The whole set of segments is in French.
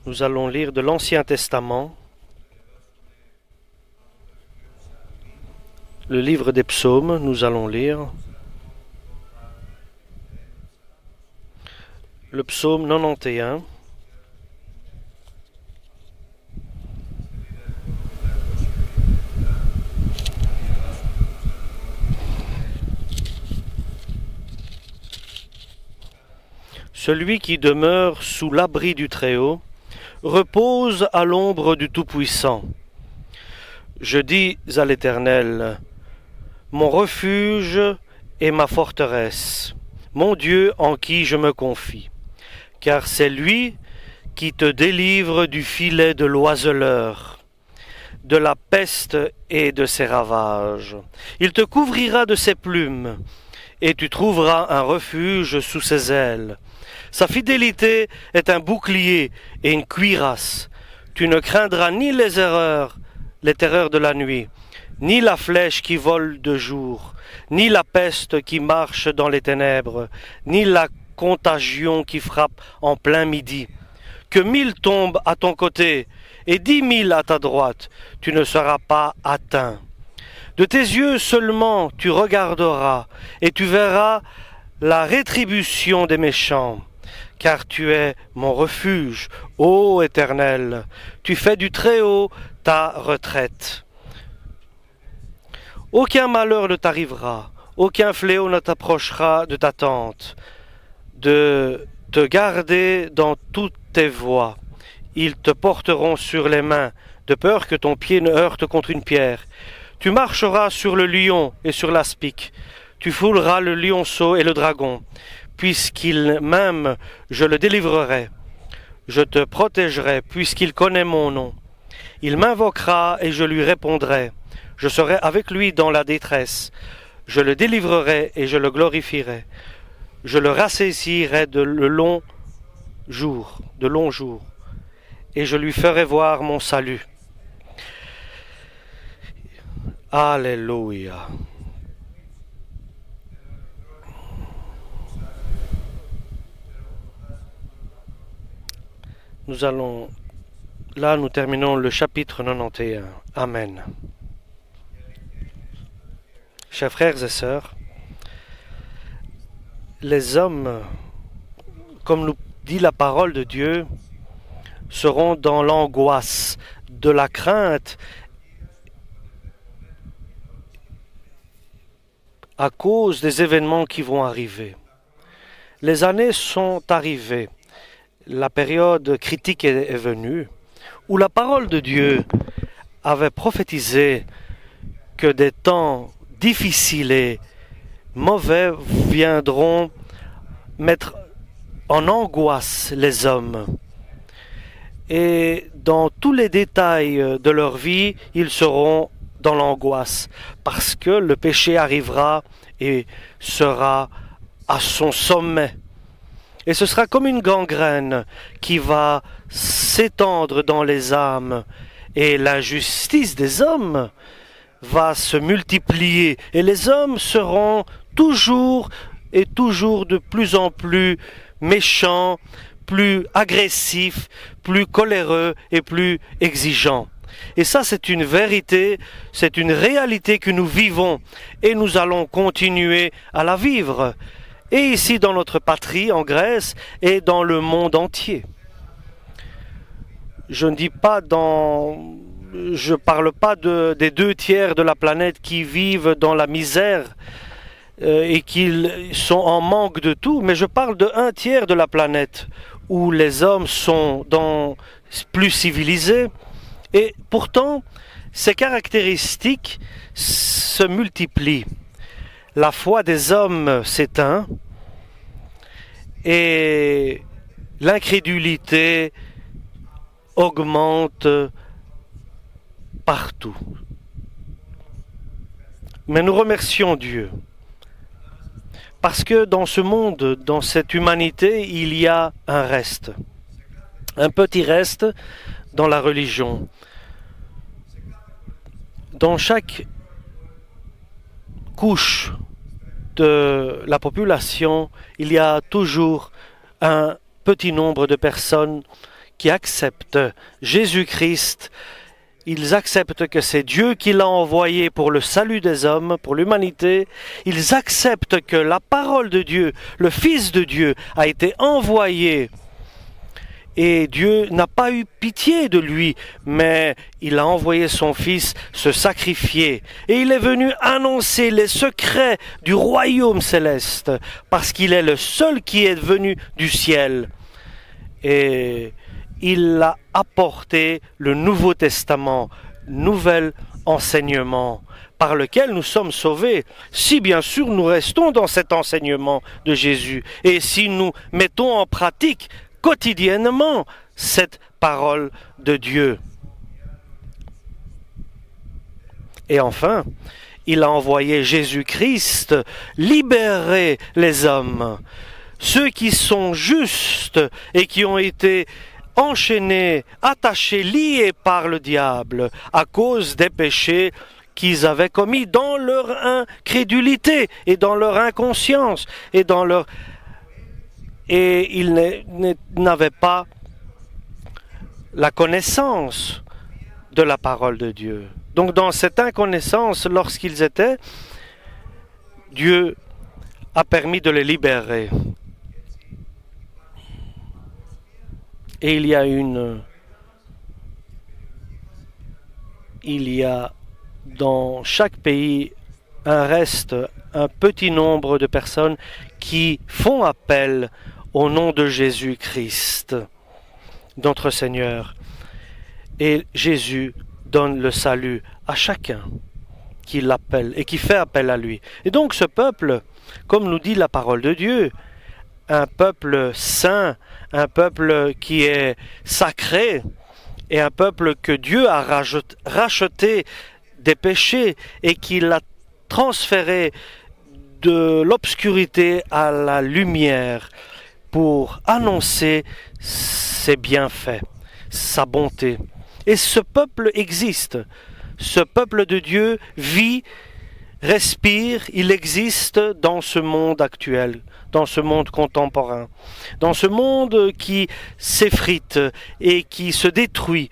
Nous allons lire de l'Ancien Testament, le livre des psaumes. Nous allons lire le psaume 91. Celui qui demeure sous l'abri du Très-Haut repose à l'ombre du Tout-Puissant. Je dis à l'Éternel, mon refuge et ma forteresse, mon Dieu en qui je me confie. Car c'est lui qui te délivre du filet de l'oiseleur, de la peste et de ses ravages. Il te couvrira de ses plumes, et tu trouveras un refuge sous ses ailes. Sa fidélité est un bouclier et une cuirasse. Tu ne craindras ni les terreurs de la nuit, ni la flèche qui vole de jour, ni la peste qui marche dans les ténèbres, ni la contagion qui frappe en plein midi. Que 1000 tombent à ton côté et 10 000 à ta droite, tu ne seras pas atteint. De tes yeux seulement tu regarderas et tu verras la rétribution des méchants. Car tu es mon refuge, ô Éternel, tu fais du Très-Haut ta retraite. Aucun malheur ne t'arrivera, aucun fléau ne t'approchera de ta tente, de te garder dans toutes tes voies. Ils te porteront sur les mains, de peur que ton pied ne heurte contre une pierre. Tu marcheras sur le lion et sur l'aspic, tu fouleras le lionceau et le dragon. Puisqu'il m'aime, je le délivrerai. Je te protégerai, puisqu'il connaît mon nom. Il m'invoquera et je lui répondrai. Je serai avec lui dans la détresse. Je le délivrerai et je le glorifierai. Je le rassasirai de longs jours, et je lui ferai voir mon salut. Alléluia. Nous terminons le chapitre 91. Amen. Chers frères et sœurs, les hommes, comme nous dit la parole de Dieu, seront dans l'angoisse de la crainte à cause des événements qui vont arriver. Les années sont arrivées. La période critique est venue, où la parole de Dieu avait prophétisé que des temps difficiles et mauvais viendront mettre en angoisse les hommes. Et dans tous les détails de leur vie, ils seront dans l'angoisse, parce que le péché arrivera et sera à son sommet. Et ce sera comme une gangrène qui va s'étendre dans les âmes. Et l'injustice des hommes va se multiplier. Et les hommes seront toujours de plus en plus méchants, plus agressifs, plus coléreux et plus exigeants. Et ça, c'est une vérité, c'est une réalité que nous vivons. Et nous allons continuer à la vivre. Et ici dans notre patrie, en Grèce, et dans le monde entier. Je parle pas des 2 tiers de la planète qui vivent dans la misère et qui sont en manque de tout, mais je parle de 1 tiers de la planète où les hommes sont plus civilisés. Et pourtant, ces caractéristiques se multiplient. La foi des hommes s'éteint et l'incrédulité augmente partout. Mais nous remercions Dieu parce que dans ce monde, dans cette humanité, il y a un reste, un petit reste dans la religion. Dans chaque couche de la population, il y a toujours un petit nombre de personnes qui acceptent Jésus-Christ, ils acceptent que c'est Dieu qui l'a envoyé pour le salut des hommes, pour l'humanité. Ils acceptent que la parole de Dieu, le Fils de Dieu, a été envoyé. Et Dieu n'a pas eu pitié de lui, mais il a envoyé son Fils se sacrifier. Et il est venu annoncer les secrets du royaume céleste, parce qu'il est le seul qui est venu du ciel. Et il a apporté le Nouveau Testament, nouvel enseignement, par lequel nous sommes sauvés, si bien sûr nous restons dans cet enseignement de Jésus, et si nous mettons en pratique quotidiennement cette parole de Dieu. Et enfin, il a envoyé Jésus-Christ libérer les hommes, ceux qui sont justes et qui ont été enchaînés, attachés, liés par le diable à cause des péchés qu'ils avaient commis dans leur incrédulité et dans leur inconscience et dans leur... Et ils n'avaient pas la connaissance de la parole de Dieu. Donc dans cette inconnaissance, lorsqu'ils étaient, Dieu a permis de les libérer. Et il y a dans chaque pays un petit nombre de personnes qui font appel au nom de Jésus-Christ, notre Seigneur. Et Jésus donne le salut à chacun qui l'appelle et qui fait appel à lui. Et donc ce peuple, comme nous dit la parole de Dieu, un peuple saint, un peuple qui est sacré, et un peuple que Dieu a racheté des péchés et qui l'a transféré de l'obscurité à la lumière pour annoncer ses bienfaits, sa bonté. Et ce peuple existe. Ce peuple de Dieu vit, respire, il existe dans ce monde actuel, dans ce monde contemporain, dans ce monde qui s'effrite et qui se détruit,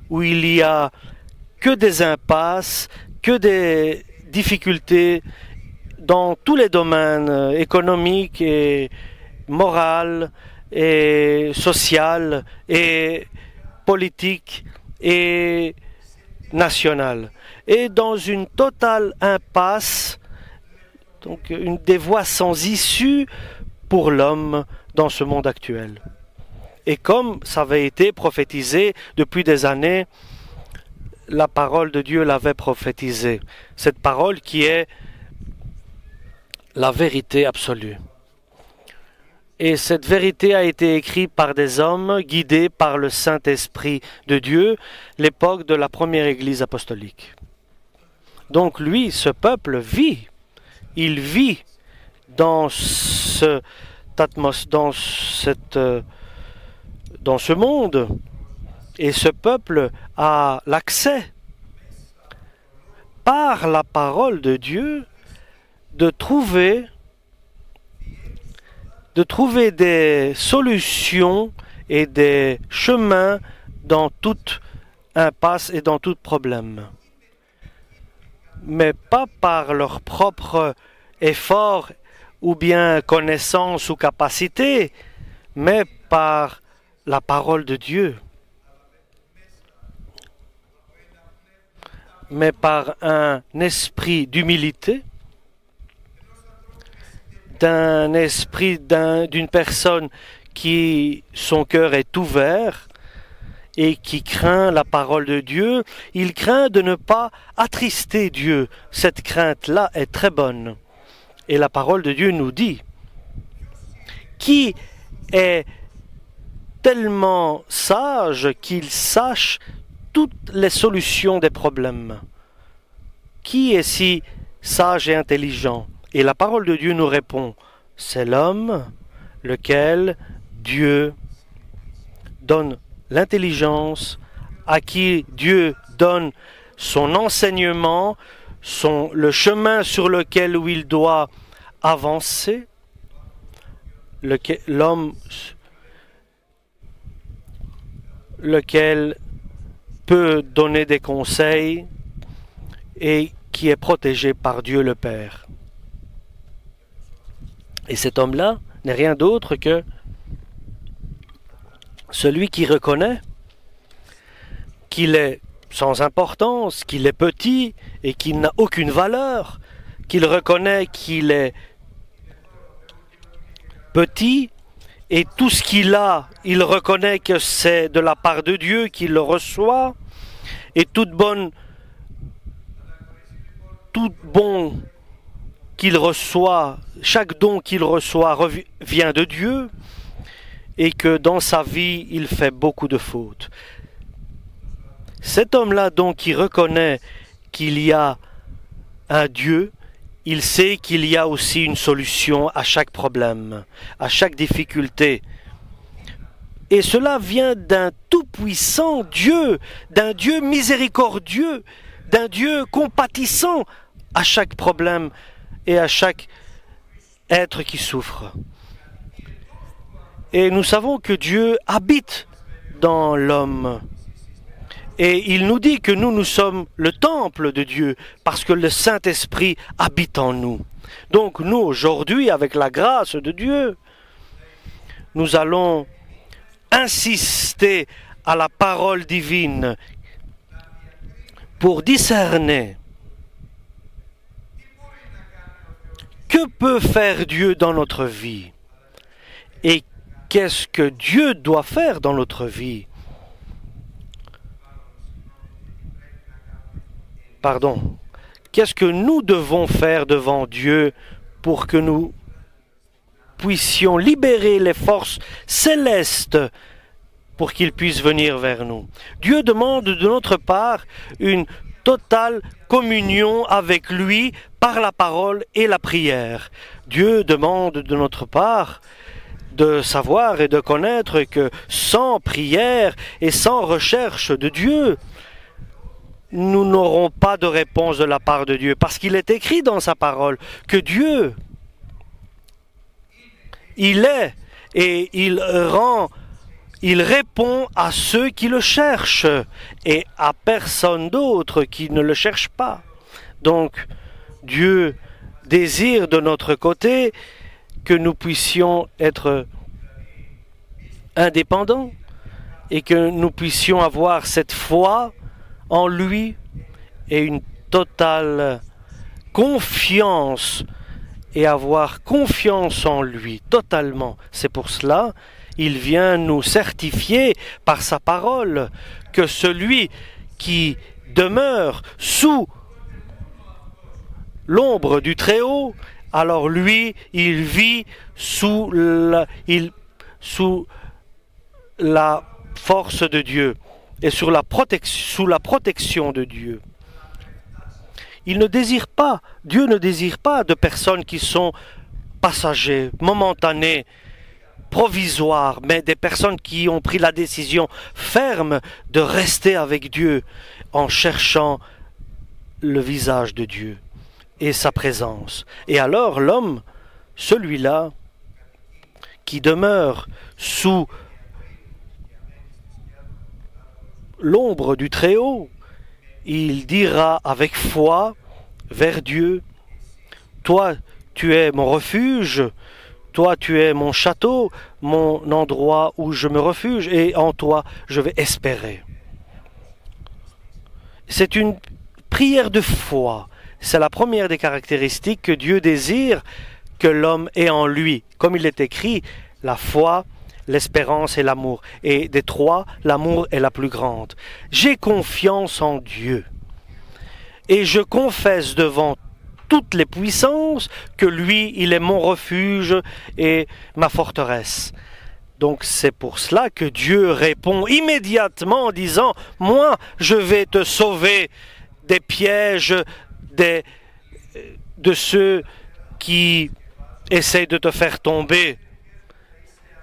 où il y a que des impasses, que des difficultés dans tous les domaines économiques et moraux et social et politique et national. Et dans une totale impasse, donc des voies sans issue pour l'homme dans ce monde actuel. Et comme ça avait été prophétisé depuis des années, la parole de Dieu l'avait prophétisé. Cette parole qui est la vérité absolue. Et cette vérité a été écrite par des hommes guidés par le Saint-Esprit de Dieu, l'époque de la première Église apostolique. Donc lui, ce peuple vit. Il vit dans ce monde. Et ce peuple a l'accès, par la parole de Dieu, de trouver des solutions et des chemins dans toute impasse et dans tout problème. Mais pas par leur propre effort ou bien connaissance ou capacité, mais par la parole de Dieu. Mais par un esprit d'humilité, d'un esprit d'une personne qui son cœur est ouvert et qui craint la parole de Dieu. Il craint de ne pas attrister Dieu. Cette crainte-là est très bonne. Et la parole de Dieu nous dit, qui est tellement sage qu'il sache toutes les solutions des problèmes? Qui est si sage et intelligent? Et la parole de Dieu nous répond, c'est l'homme lequel Dieu donne l'intelligence, à qui Dieu donne son enseignement, le chemin sur lequel il doit avancer. lequel peut donner des conseils et qui est protégé par Dieu le Père. Et cet homme-là n'est rien d'autre que celui qui reconnaît qu'il est sans importance, qu'il est petit et qu'il n'a aucune valeur, qu'il reconnaît qu'il est petit et tout ce qu'il a, il reconnaît que c'est de la part de Dieu qu'il le reçoit et tout bon qu'il reçoit, chaque don qu'il reçoit vient de Dieu et que dans sa vie, il fait beaucoup de fautes. Cet homme-là, donc, qui reconnaît qu'il y a un Dieu, il sait qu'il y a aussi une solution à chaque problème, à chaque difficulté. Et cela vient d'un tout-puissant Dieu, d'un Dieu miséricordieux, d'un Dieu compatissant à chaque problème et à chaque être qui souffre. Et nous savons que Dieu habite dans l'homme. Et il nous dit que nous sommes le temple de Dieu parce que le Saint-Esprit habite en nous. Donc nous, aujourd'hui, avec la grâce de Dieu, nous allons insister à la parole divine pour discerner que peut faire Dieu dans notre vie et qu'est-ce que Dieu doit faire dans notre vie. Qu'est-ce que nous devons faire devant Dieu pour que nous puissions libérer les forces célestes pour qu'ils puissent venir vers nous. Dieu demande de notre part une totale communion avec lui par la parole et la prière. Dieu demande de notre part de savoir et de connaître que sans prière et sans recherche de Dieu, nous n'aurons pas de réponse de la part de Dieu, parce qu'il est écrit dans sa parole que Dieu, il est et il répond à ceux qui le cherchent et à personne d'autre qui ne le cherche pas. Donc, Dieu désire de notre côté que nous puissions être indépendants et que nous puissions avoir cette foi en lui et une totale confiance et avoir confiance en lui totalement. C'est pour cela il vient nous certifier par sa parole que celui qui demeure sous l'ombre du Très-Haut, alors lui, il vit sous la force de Dieu et sous la protection de Dieu. Il ne désire pas, Dieu ne désire pas de personnes qui sont passagers, momentanés, provisoires, mais des personnes qui ont pris la décision ferme de rester avec Dieu en cherchant le visage de Dieu et sa présence. Et alors l'homme, celui-là, qui demeure sous l'ombre du Très-Haut, il dira avec foi vers Dieu, « Toi, tu es mon refuge, toi, tu es mon château, mon endroit où je me refuge, et en toi, je vais espérer. » C'est une prière de foi. C'est la première des caractéristiques que Dieu désire que l'homme ait en lui. Comme il est écrit, la foi, l'espérance et l'amour. Et des trois, l'amour est la plus grande. J'ai confiance en Dieu. Et je confesse devant toutes les puissances que lui, il est mon refuge et ma forteresse. Donc c'est pour cela que Dieu répond immédiatement en disant « Moi, je vais te sauver des pièges de ceux qui essaient de te faire tomber.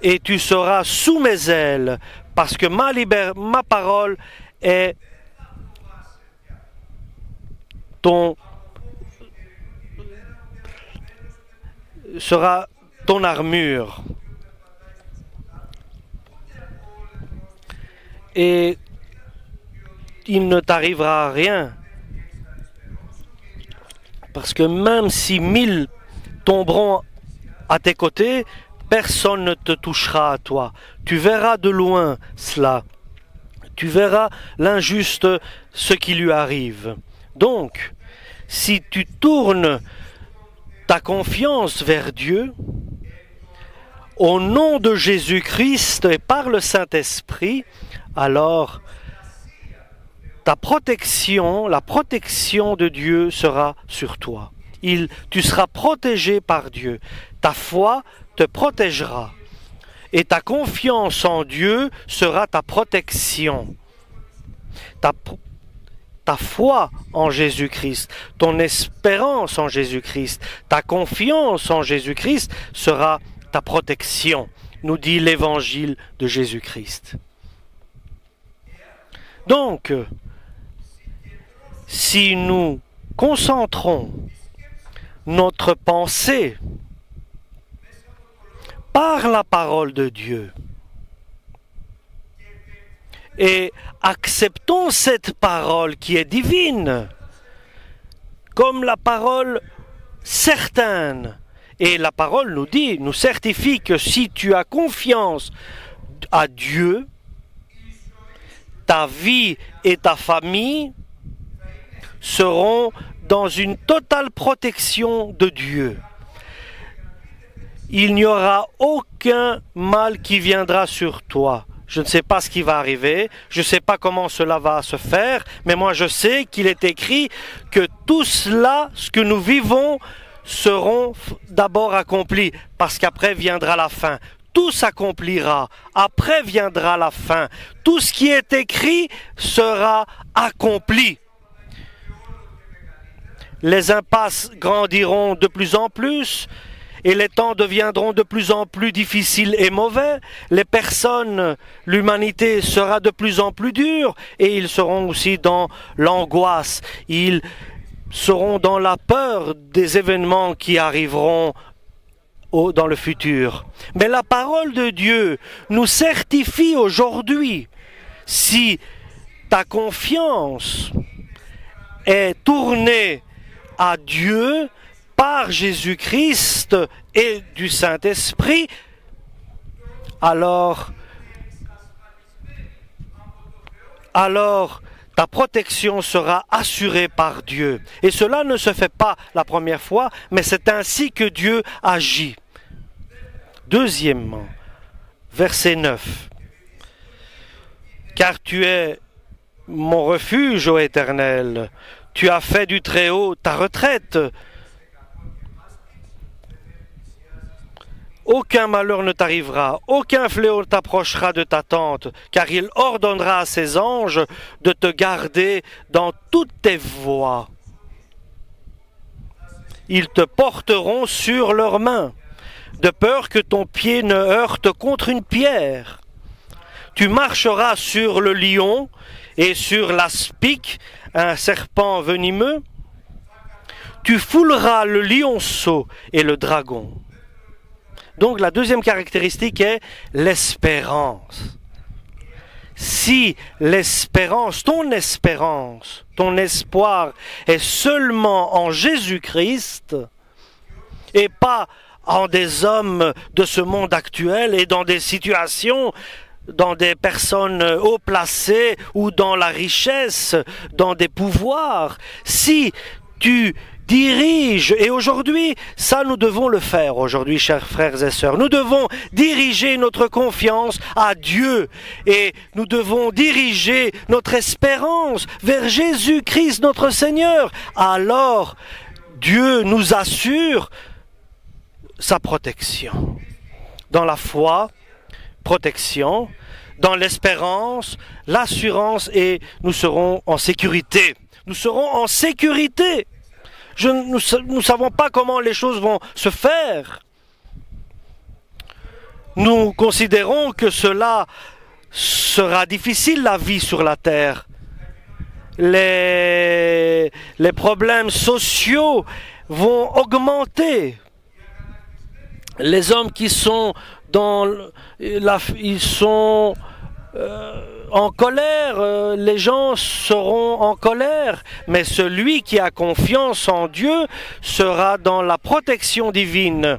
Et tu seras sous mes ailes, parce que ma parole est sera ton armure. » et il ne t'arrivera rien. Parce que même si 1000 tomberont à tes côtés, personne ne te touchera à toi. Tu verras de loin cela. Tu verras l'injuste, ce qui lui arrive. Donc, si tu tournes ta confiance vers Dieu, au nom de Jésus-Christ et par le Saint-Esprit, alors ta protection, la protection de Dieu sera sur toi. Tu seras protégé par Dieu. Ta foi te protégera. Et ta confiance en Dieu sera ta protection. Ta foi en Jésus-Christ, ton espérance en Jésus-Christ, ta confiance en Jésus-Christ sera ta protection, nous dit l'évangile de Jésus-Christ. Donc, si nous concentrons notre pensée par la parole de Dieu et acceptons cette parole qui est divine comme la parole certaine, et la parole nous dit, nous certifie que si tu as confiance à Dieu, ta vie et ta famille seront dans une totale protection de Dieu. Il n'y aura aucun mal qui viendra sur toi. Je ne sais pas ce qui va arriver, je ne sais pas comment cela va se faire, mais moi je sais qu'il est écrit que tout cela, ce que nous vivons, seront d'abord accomplis, parce qu'après viendra la fin. Tout s'accomplira, après viendra la fin. Tout ce qui est écrit sera accompli. Les impasses grandiront de plus en plus et les temps deviendront de plus en plus difficiles et mauvais. Les personnes, l'humanité sera de plus en plus dure et ils seront aussi dans l'angoisse. Ils seront dans la peur des événements qui arriveront dans le futur. Mais la parole de Dieu nous certifie aujourd'hui, si ta confiance est tournée à Dieu par Jésus-Christ et du Saint-Esprit, alors ta protection sera assurée par Dieu. Et cela ne se fait pas la première fois, mais c'est ainsi que Dieu agit. Deuxièmement, verset 9. Car tu es mon refuge, ô Éternel, tu as fait du Très-Haut ta retraite. Aucun malheur ne t'arrivera, aucun fléau ne t'approchera de ta tente, car il ordonnera à ses anges de te garder dans toutes tes voies. Ils te porteront sur leurs mains, de peur que ton pied ne heurte contre une pierre. Tu marcheras sur le lion et sur l'aspic, un serpent venimeux. Tu fouleras le lionceau et le dragon. Donc la deuxième caractéristique est l'espérance. Si l'espérance, ton espoir est seulement en Jésus-Christ et pas en des hommes de ce monde actuel et dans des situations, dans des personnes haut placées ou dans la richesse, dans des pouvoirs, si tu dirige, et aujourd'hui, ça nous devons le faire aujourd'hui, chers frères et sœurs. Nous devons diriger notre confiance à Dieu et nous devons diriger notre espérance vers Jésus-Christ notre Seigneur. Alors, Dieu nous assure sa protection. Dans la foi, protection. Dans l'espérance, l'assurance et nous serons en sécurité. Nous serons en sécurité. Nous ne savons pas comment les choses vont se faire. Nous considérons que cela sera difficile, la vie sur la terre. Les problèmes sociaux vont augmenter. Les hommes qui sont en colère, les gens seront en colère, mais celui qui a confiance en Dieu sera dans la protection divine.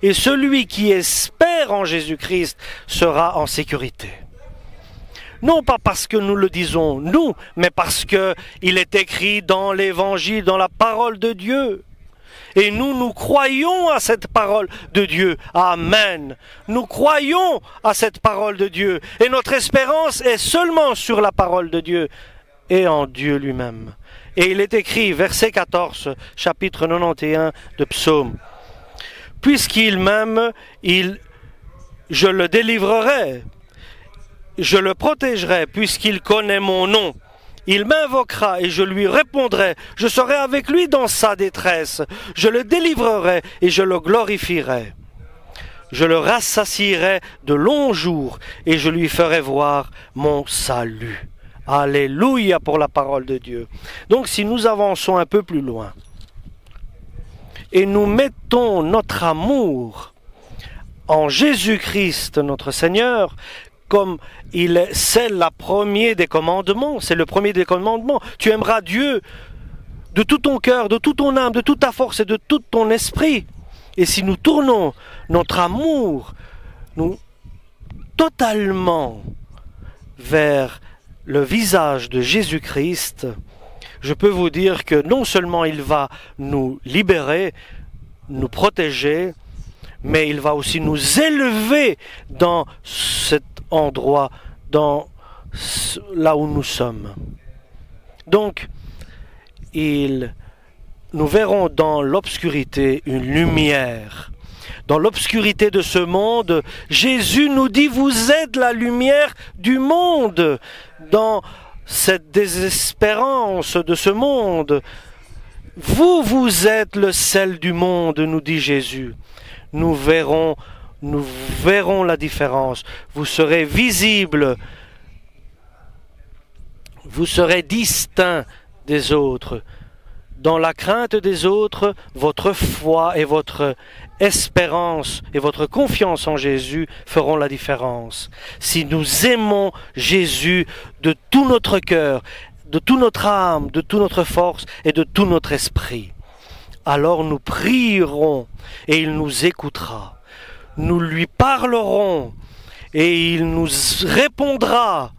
Et celui qui espère en Jésus-Christ sera en sécurité. Non pas parce que nous le disons, nous, mais parce qu'il est écrit dans l'Évangile, dans la parole de Dieu. Et nous croyons à cette parole de Dieu. Amen. Nous croyons à cette parole de Dieu. Et notre espérance est seulement sur la parole de Dieu et en Dieu lui-même. Et il est écrit, verset 14, chapitre 91 de Psaume. Puisqu'il m'aime, je le délivrerai. Je le protégerai, puisqu'il connaît mon nom. Il m'invoquera et je lui répondrai. Je serai avec lui dans sa détresse. Je le délivrerai et je le glorifierai. Je le rassasierai de longs jours et je lui ferai voir mon salut. Alléluia pour la parole de Dieu. Donc si nous avançons un peu plus loin et nous mettons notre amour en Jésus-Christ notre Seigneur, comme c'est le premier des commandements, c'est le premier des commandements. Tu aimeras Dieu de tout ton cœur, de toute ton âme, de toute ta force et de tout ton esprit. Et si nous tournons notre amour totalement vers le visage de Jésus-Christ, je peux vous dire que non seulement il va nous libérer, nous protéger, mais il va aussi nous élever dans cet endroit, là où nous sommes. Donc, nous verrons dans l'obscurité une lumière. Dans l'obscurité de ce monde, Jésus nous dit, vous êtes la lumière du monde. Dans cette désespérance de ce monde, vous êtes le sel du monde, nous dit Jésus. Nous verrons la différence. Vous serez visible. Vous serez distinct des autres. Dans la crainte des autres, votre foi et votre espérance et votre confiance en Jésus feront la différence. Si nous aimons Jésus de tout notre cœur, de toute notre âme, de toute notre force et de tout notre esprit, alors nous prierons et il nous écoutera. Nous lui parlerons et il nous répondra.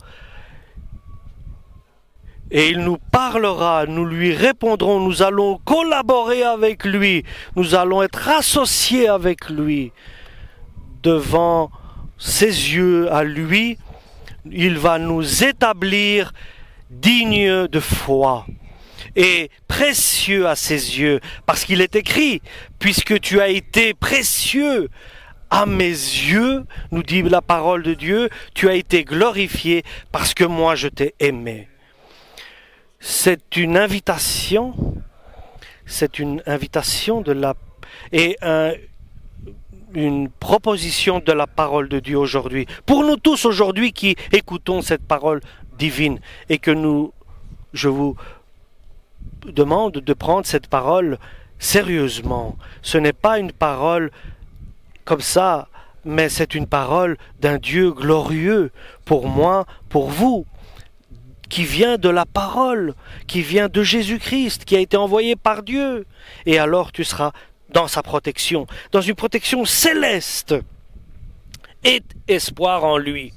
Et il nous parlera, nous lui répondrons, nous allons collaborer avec lui, nous allons être associés avec lui. Devant ses yeux à lui, il va nous établir dignes de foi et précieux à ses yeux, parce qu'il est écrit, puisque tu as été précieux à mes yeux, nous dit la parole de Dieu, tu as été glorifié parce que moi je t'ai aimé. C'est une invitation une proposition de la parole de Dieu aujourd'hui. Pour nous tous aujourd'hui qui écoutons cette parole divine et que je vous demande de prendre cette parole sérieusement. Ce n'est pas une parole comme ça, mais c'est une parole d'un Dieu glorieux pour moi, pour vous, qui vient de la parole, qui vient de Jésus-Christ, qui a été envoyé par Dieu. Et alors tu seras dans sa protection, dans une protection céleste. Aie espoir en lui,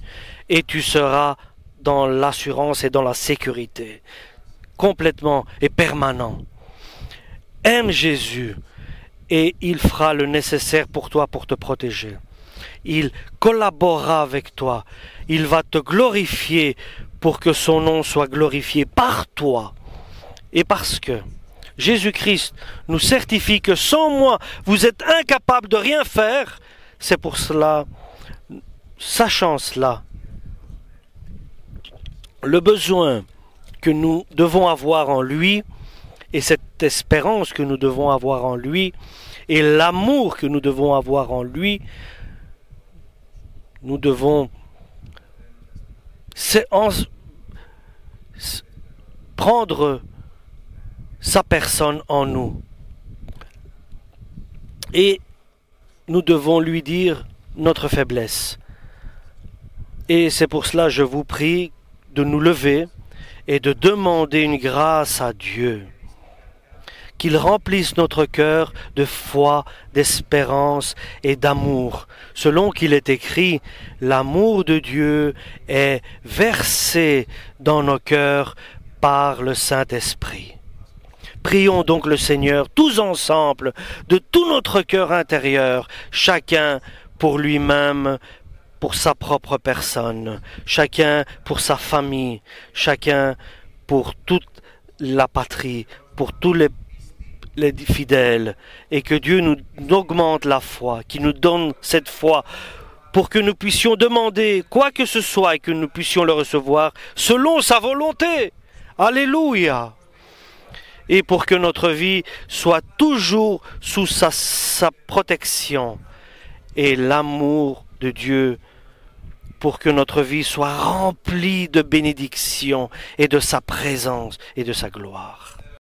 et tu seras dans l'assurance et dans la sécurité, complètement et permanent. Aime Jésus, et il fera le nécessaire pour toi pour te protéger. Il collaborera avec toi, il va te glorifier pour que son nom soit glorifié par toi. Et parce que Jésus-Christ nous certifie que sans moi, vous êtes incapables de rien faire, c'est pour cela, sachant cela, le besoin que nous devons avoir en lui, et cette espérance que nous devons avoir en lui, et l'amour que nous devons avoir en lui, nous devons prendre sa personne en nous. Et nous devons lui dire notre faiblesse. Et c'est pour cela que je vous prie de nous lever et de demander une grâce à Dieu, qu'il remplisse notre cœur de foi, d'espérance et d'amour. Selon qu'il est écrit, l'amour de Dieu est versé dans nos cœurs par le Saint-Esprit. Prions donc le Seigneur tous ensemble, de tout notre cœur intérieur, chacun pour lui-même, pour sa propre personne, chacun pour sa famille, chacun pour toute la patrie, pour tous les fidèles, et que Dieu nous augmente la foi, qu'il nous donne cette foi pour que nous puissions demander quoi que ce soit et que nous puissions le recevoir selon sa volonté. Alléluia! Et pour que notre vie soit toujours sous sa protection et l'amour de Dieu, pour que notre vie soit remplie de bénédictions et de sa présence et de sa gloire.